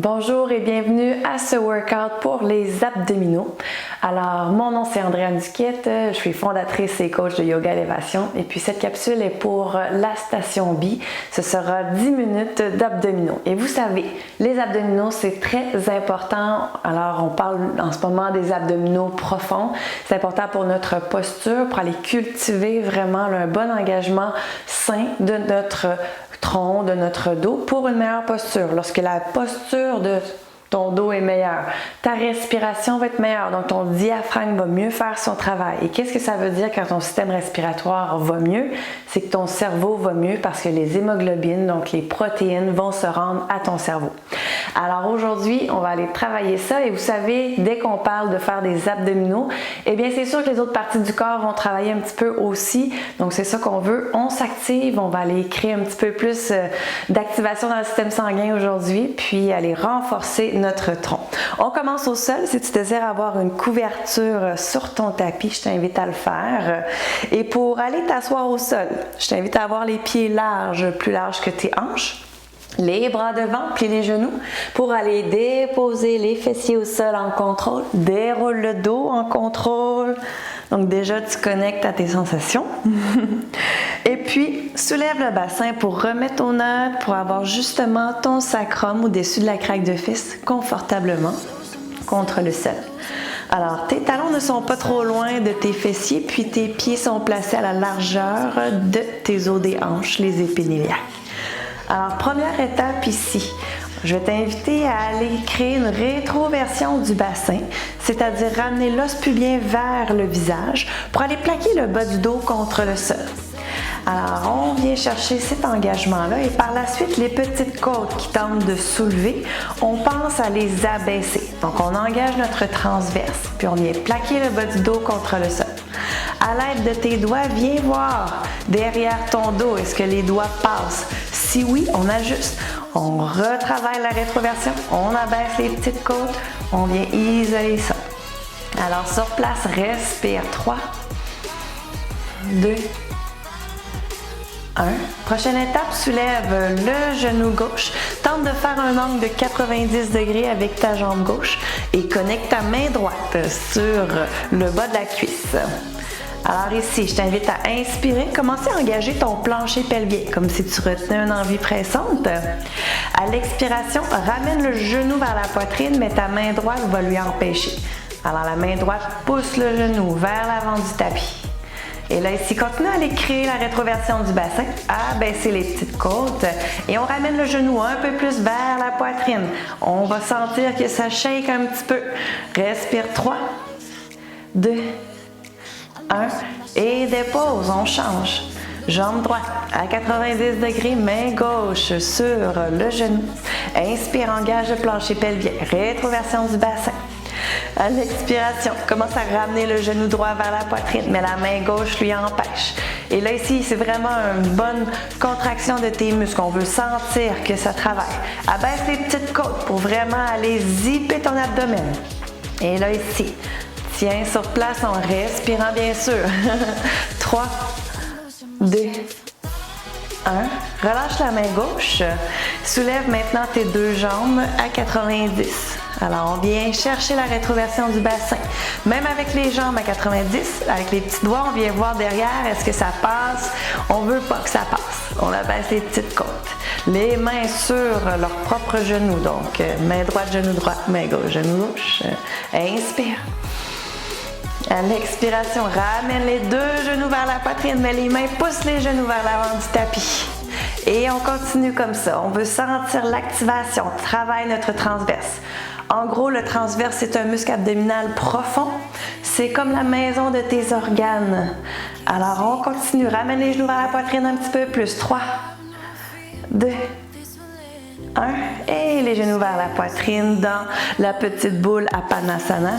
Bonjour et bienvenue à ce workout pour les abdominaux. Alors, mon nom c'est Andréane Duquette, je suis fondatrice et coach de Yoga Élévation et puis cette capsule est pour la station B. Ce sera 10 minutes d'abdominaux. Et vous savez, les abdominaux c'est très important. Alors, on parle en ce moment des abdominaux profonds. C'est important pour notre posture, pour aller cultiver vraiment un bon engagement sain de notre tronc, de notre dos pour une meilleure posture. Lorsque la posture de ton dos est meilleure, ta respiration va être meilleure, donc ton diaphragme va mieux faire son travail. Et qu'est-ce que ça veut dire quand ton système respiratoire va mieux? C'est que ton cerveau va mieux parce que les hémoglobines, donc les protéines, vont se rendre à ton cerveau. Alors aujourd'hui, on va aller travailler ça et vous savez, dès qu'on parle de faire des abdominaux, eh bien c'est sûr que les autres parties du corps vont travailler un petit peu aussi. Donc c'est ça qu'on veut. On s'active, on va aller créer un petit peu plus d'activation dans le système sanguin aujourd'hui, puis aller renforcer notre tronc. On commence au sol. Si tu désires avoir une couverture sur ton tapis, je t'invite à le faire. Et pour aller t'asseoir au sol, je t'invite à avoir les pieds larges, plus larges que tes hanches. Les bras devant, plie les genoux pour aller déposer les fessiers au sol en contrôle. Déroule le dos en contrôle. Donc déjà, tu connectes à tes sensations. Et puis, soulève le bassin pour remettre ton neutre, pour avoir justement ton sacrum au-dessus de la craque de fesse confortablement contre le sol. Alors, tes talons ne sont pas trop loin de tes fessiers, puis tes pieds sont placés à la largeur de tes os des hanches, les épiniliaques. Alors, première étape ici, je vais t'inviter à aller créer une rétroversion du bassin, c'est-à-dire ramener l'os pubien vers le visage pour aller plaquer le bas du dos contre le sol. Alors, on vient chercher cet engagement-là et par la suite, les petites côtes qui tentent de soulever, on pense à les abaisser. Donc, on engage notre transverse, puis on vient plaquer le bas du dos contre le sol. À l'aide de tes doigts, viens voir derrière ton dos, est-ce que les doigts passent? Si oui, on ajuste. On retravaille la rétroversion, on abaisse les petites côtes, on vient isoler ça. Alors sur place, respire 3, 2, 1. Prochaine étape, soulève le genou gauche. Tente de faire un angle de 90 degrés avec ta jambe gauche et connecte ta main droite sur le bas de la cuisse. Alors ici, je t'invite à inspirer, commencer à engager ton plancher pelvien, comme si tu retenais une envie pressante. À l'expiration, ramène le genou vers la poitrine, mais ta main droite va lui empêcher. Alors la main droite pousse le genou vers l'avant du tapis. Et là ici, continue à aller créer la rétroversion du bassin, abaisser les petites côtes et on ramène le genou un peu plus vers la poitrine. On va sentir que ça shake un petit peu. Respire 3, 2, 1 et dépose, on change. Jambe droite à 90 degrés, main gauche sur le genou. Inspire, engage le plancher pelvien, rétroversion du bassin. À l'expiration, commence à ramener le genou droit vers la poitrine, mais la main gauche lui empêche. Et là ici, c'est vraiment une bonne contraction de tes muscles. On veut sentir que ça travaille. Abaisse les petites côtes pour vraiment aller zipper ton abdomen. Et là ici, tiens sur place en respirant bien sûr. 3, 2, 1. Relâche la main gauche. Soulève maintenant tes deux jambes à 90. Alors, on vient chercher la rétroversion du bassin. Même avec les jambes à 90, avec les petits doigts, on vient voir derrière, est-ce que ça passe? On veut pas que ça passe. On abaisse les petites côtes. Les mains sur leur propre genou. Donc, main droite, genou droit, main gauche, genou gauche. Inspire. À l'expiration, ramène les deux genoux vers la poitrine, mais les mains poussent les genoux vers l'avant du tapis. Et on continue comme ça. On veut sentir l'activation. Travaille notre transverse. En gros, le transverse, c'est un muscle abdominal profond. C'est comme la maison de tes organes. Alors, on continue. Ramène les genoux vers la poitrine un petit peu plus. 3, 2, 1. Et les genoux vers la poitrine dans la petite boule Apanasana.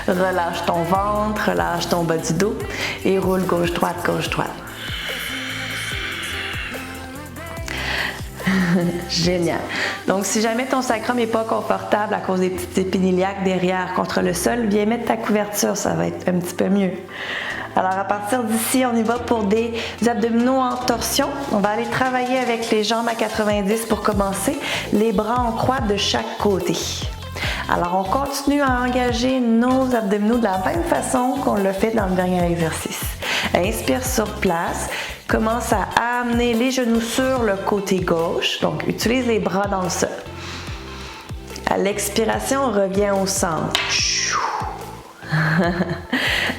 Relâche ton ventre, relâche ton bas du dos et roule gauche-droite, gauche-droite. Génial. Donc, si jamais ton sacrum n'est pas confortable à cause des petites épiniliaques derrière contre le sol, viens mettre ta couverture, ça va être un petit peu mieux. Alors à partir d'ici, on y va pour des abdominaux en torsion. On va aller travailler avec les jambes à 90 pour commencer, les bras en croix de chaque côté. Alors on continue à engager nos abdominaux de la même façon qu'on l'a fait dans le dernier exercice. Inspire sur place, commence à amener les genoux sur le côté gauche, donc utilise les bras dans le sol. À l'expiration, on revient au centre.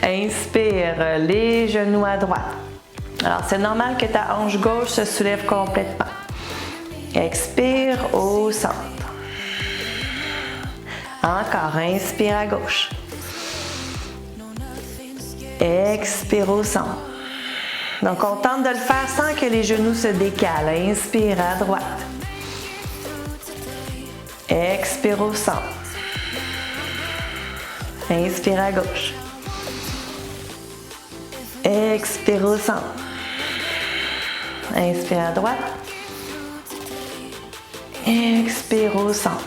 Inspire, les genoux à droite. Alors c'est normal que ta hanche gauche se soulève complètement. Expire au centre. Encore, inspire à gauche. Expire au centre. Donc on tente de le faire sans que les genoux se décalent. Inspire à droite. Expire au centre. Inspire à gauche. Expire au centre. Inspire à droite. Expire au centre.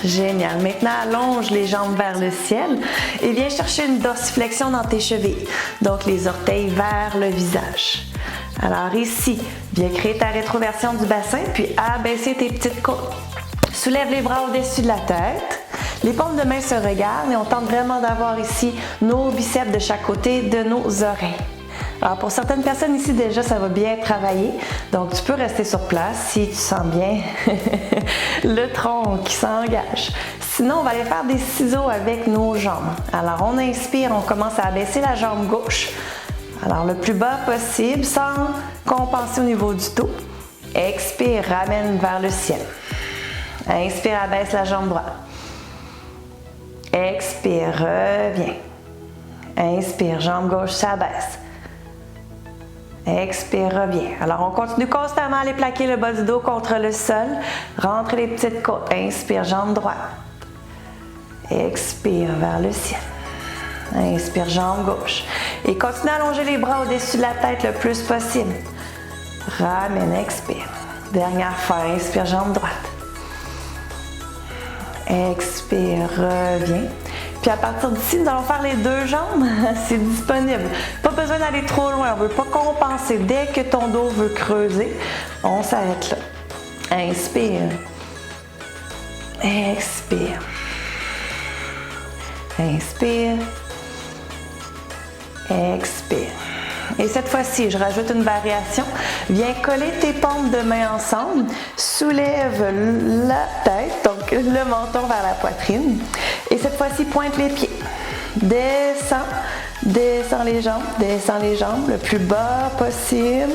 Génial. Maintenant, allonge les jambes vers le ciel et viens chercher une dorsiflexion dans tes chevilles. Donc, les orteils vers le visage. Alors ici, viens créer ta rétroversion du bassin puis abaisser tes petites côtes. Soulève les bras au-dessus de la tête. Les paumes de main se regardent et on tente vraiment d'avoir ici nos biceps de chaque côté de nos oreilles. Alors pour certaines personnes ici déjà ça va bien travailler, donc tu peux rester sur place si tu sens bien le tronc qui s'engage. Sinon on va aller faire des ciseaux avec nos jambes. Alors on inspire, on commence à abaisser la jambe gauche. Alors le plus bas possible sans compenser au niveau du dos. Expire, ramène vers le ciel. Inspire, abaisse la jambe droite. Expire, reviens. Inspire, jambe gauche s'abaisse. Expire, reviens. Alors, on continue constamment à aller plaquer le bas du dos contre le sol. Rentre les petites côtes. Inspire, jambe droite. Expire vers le ciel. Inspire, jambe gauche. Et continue à allonger les bras au-dessus de la tête le plus possible. Ramène, expire. Dernière fois, inspire, jambe droite. Expire, reviens. Puis à partir d'ici, nous allons faire les deux jambes. C'est disponible. Pas besoin d'aller trop loin. On ne veut pas compenser. Dès que ton dos veut creuser, on s'arrête là. Inspire. Expire. Inspire. Expire. Et cette fois-ci, je rajoute une variation. Viens coller tes paumes de main ensemble. Soulève la tête, donc le menton vers la poitrine. Et cette fois-ci, pointe les pieds. Descends, descends les jambes le plus bas possible.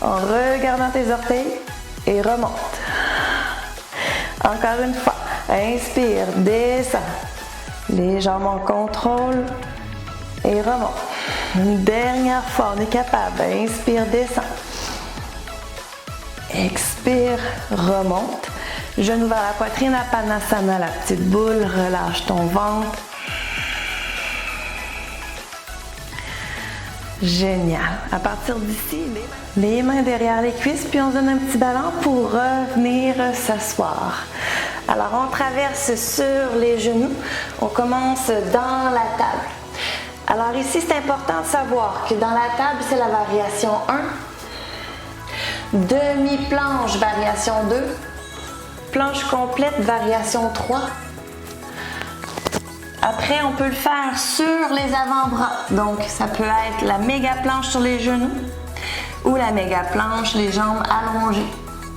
En regardant tes orteils et remonte. Encore une fois. Inspire, descends. Les jambes en contrôle et remonte. Une dernière fois, on est capable. Inspire, descend. Expire, remonte. Genou vers la poitrine, Apanasana, la petite boule. Relâche ton ventre. Génial. À partir d'ici, les mains derrière les cuisses, puis on donne un petit ballon pour revenir s'asseoir. Alors, on traverse sur les genoux. On commence dans la table. Alors ici, c'est important de savoir que dans la table, c'est la variation 1. Demi-planche, variation 2. Planche complète, variation 3. Après, on peut le faire sur les avant-bras. Donc, ça peut être la méga planche sur les genoux ou la méga planche, les jambes allongées.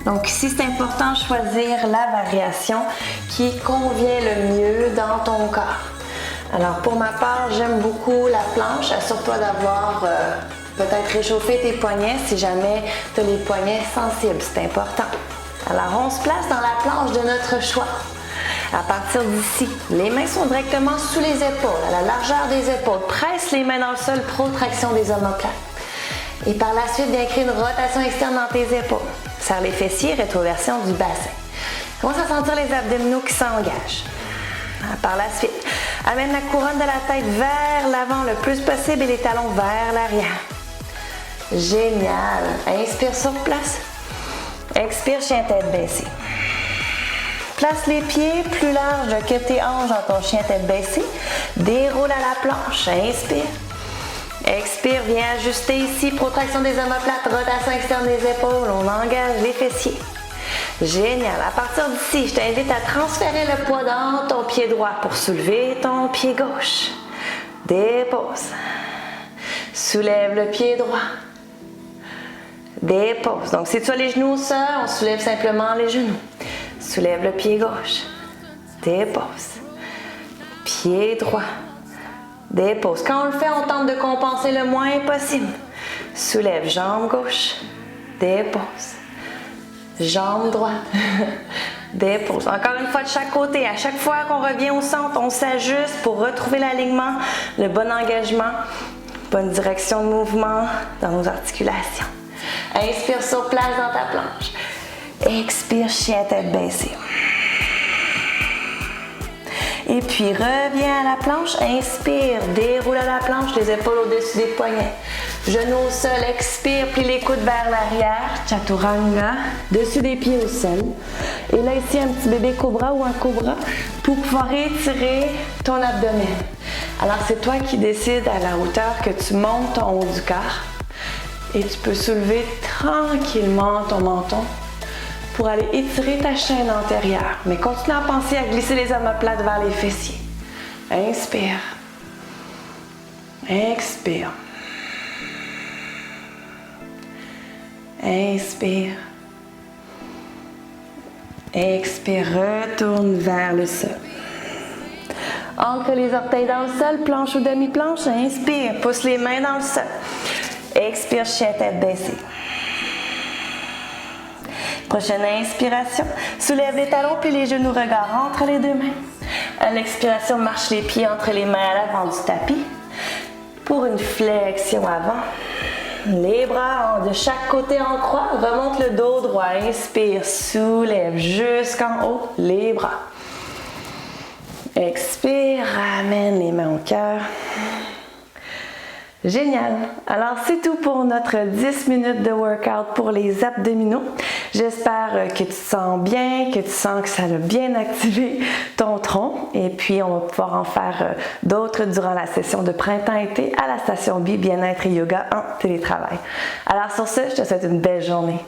Donc ici, c'est important de choisir la variation qui convient le mieux dans ton corps. Alors pour ma part, j'aime beaucoup la planche. Assure-toi d'avoir peut-être réchauffé tes poignets si jamais tu as les poignets sensibles, c'est important. Alors on se place dans la planche de notre choix. À partir d'ici, les mains sont directement sous les épaules, à la largeur des épaules. Presse les mains dans le sol, protraction des omoplates. Et par la suite, viens créer une rotation externe dans tes épaules. Serre les fessiers, rétroversion du bassin. Commence à sentir les abdominaux qui s'engagent. Par la suite, amène la couronne de la tête vers l'avant le plus possible et les talons vers l'arrière. Génial. Inspire sur place. Expire, chien tête baissée. Place les pieds plus larges que tes hanches dans ton chien tête baissée. Déroule à la planche. Inspire. Expire, viens ajuster ici, protraction des omoplates, rotation externe des épaules, on engage les fessiers. Génial. À partir d'ici, je t'invite à transférer le poids dans ton pied droit pour soulever ton pied gauche. Dépose. Soulève le pied droit. Dépose. Donc, si tu as les genoux au sol, on soulève simplement les genoux. Soulève le pied gauche. Dépose. Pied droit. Dépose. Quand on le fait, on tente de compenser le moins possible. Soulève jambe gauche. Dépose. Jambe droite. Dépose. Encore une fois de chaque côté. À chaque fois qu'on revient au centre, on s'ajuste pour retrouver l'alignement, le bon engagement, bonne direction de mouvement dans nos articulations. Inspire sur place dans ta planche. Expire, chien tête baissée. Et puis reviens à la planche. Inspire, déroule à la planche, les épaules au-dessus des poignets. Genoux au sol, expire, plie les coudes vers l'arrière. Chaturanga, dessus des pieds au sol. Et là ici, un petit bébé cobra ou un cobra pour pouvoir étirer ton abdomen. Alors c'est toi qui décides à la hauteur que tu montes ton haut du corps. Et tu peux soulever tranquillement ton menton pour aller étirer ta chaîne antérieure. Mais continue à penser à glisser les omoplates vers les fessiers. Inspire. Expire. Inspire. Expire. Retourne vers le sol. Ancre les orteils dans le sol, planche ou demi-planche. Inspire. Pousse les mains dans le sol. Expire, chien tête baissée. Prochaine inspiration, soulève les talons puis les genoux, regard entre les deux mains. À l'expiration, marche les pieds entre les mains à l'avant du tapis. Pour une flexion avant. Les bras de chaque côté en croix, remonte le dos droit. Inspire, soulève jusqu'en haut les bras. Expire, ramène les mains au cœur. Génial! Alors c'est tout pour notre 10 minutes de workout pour les abdominaux. J'espère que tu te sens bien, que tu sens que ça a bien activé ton tronc. Et puis on va pouvoir en faire d'autres durant la session de printemps-été à la station B Bien-être et Yoga en télétravail. Alors sur ce, je te souhaite une belle journée.